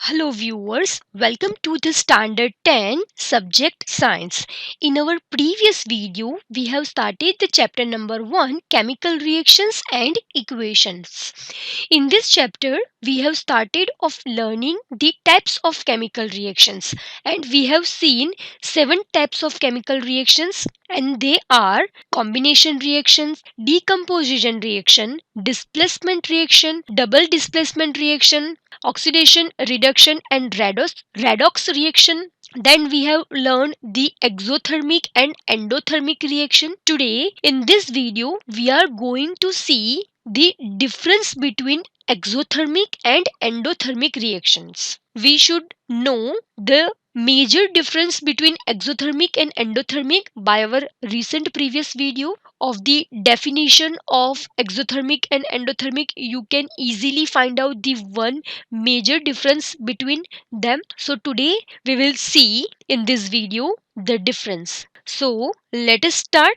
Hello viewers, welcome to the Standard 10 subject Science. In our previous video, we have started the chapter number 1 Chemical Reactions and Equations. In this chapter, we have started of learning the types of chemical reactions and we have seen 7 types of chemical reactions and they are combination reactions, decomposition reaction, displacement reaction, double displacement reaction, oxidation, reduction, and redox reaction. Then we have learned the exothermic and endothermic reaction. Today, in this video, we are going to see the difference between exothermic and endothermic reactions. We should know the major difference between exothermic and endothermic by our recent previous video of the definition of exothermic and endothermic. You can easily find out the one major difference between them. So today we will see in this video the difference. So let us start.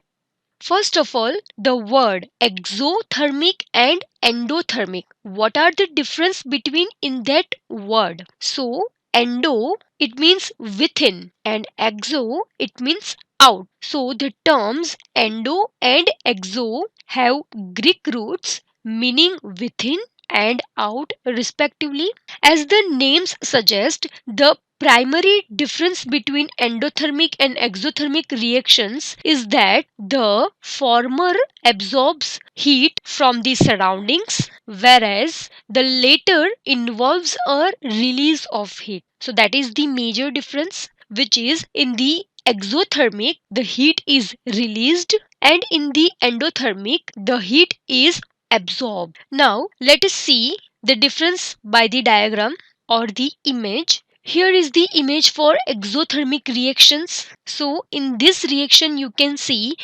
First of all, the word exothermic and endothermic. What are the difference between in that word? So endo it means within and exo it means out. So the terms endo and exo have Greek roots meaning within and out respectively. As the names suggest, the primary difference between endothermic and exothermic reactions is that the former absorbs heat from the surroundings, whereas the latter involves a release of heat. So that is the major difference, which is in the exothermic the heat is released and in the endothermic the heat is absorbed. Now let us see the difference by the diagram or the image. Here is the image for exothermic reactions. So in this reaction you can see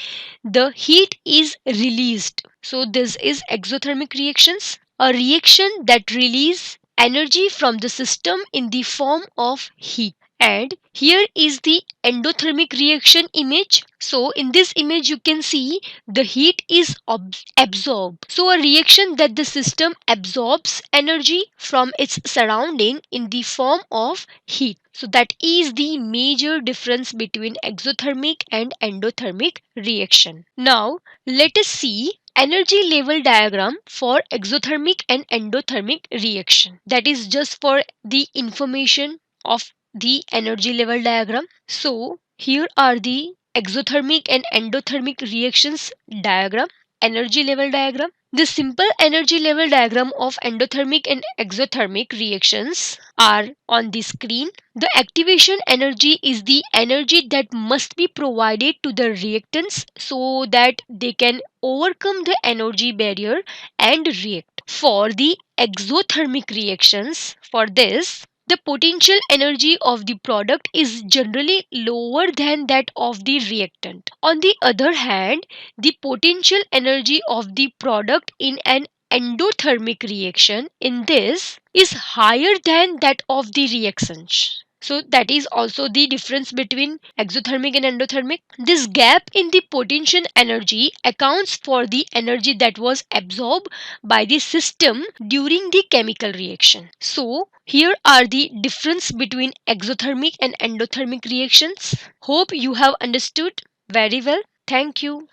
the heat is released. So this is exothermic reactions, a reaction that release energy from the system in the form of heat. And here is the endothermic reaction image. So in this image you can see the heat is absorbed. So a reaction that the system absorbs energy from its surrounding in the form of heat. So that is the major difference between exothermic and endothermic reaction. Now let us see energy level diagram for exothermic and endothermic reaction. That is just for the information of the energy level diagram. So here are the exothermic and endothermic reactions diagram, energy level diagram. The simple energy level diagram of endothermic and exothermic reactions are on the screen. The activation energy is the energy that must be provided to the reactants so that they can overcome the energy barrier and react. For the exothermic reactions, for this the potential energy of the product is generally lower than that of the reactant. On the other hand, the potential energy of the product in an endothermic reaction in this is higher than that of the reactant. So that is also the difference between exothermic and endothermic. This gap in the potential energy accounts for the energy that was absorbed by the system during the chemical reaction. So here are the difference between exothermic and endothermic reactions. Hope you have understood very well. Thank you.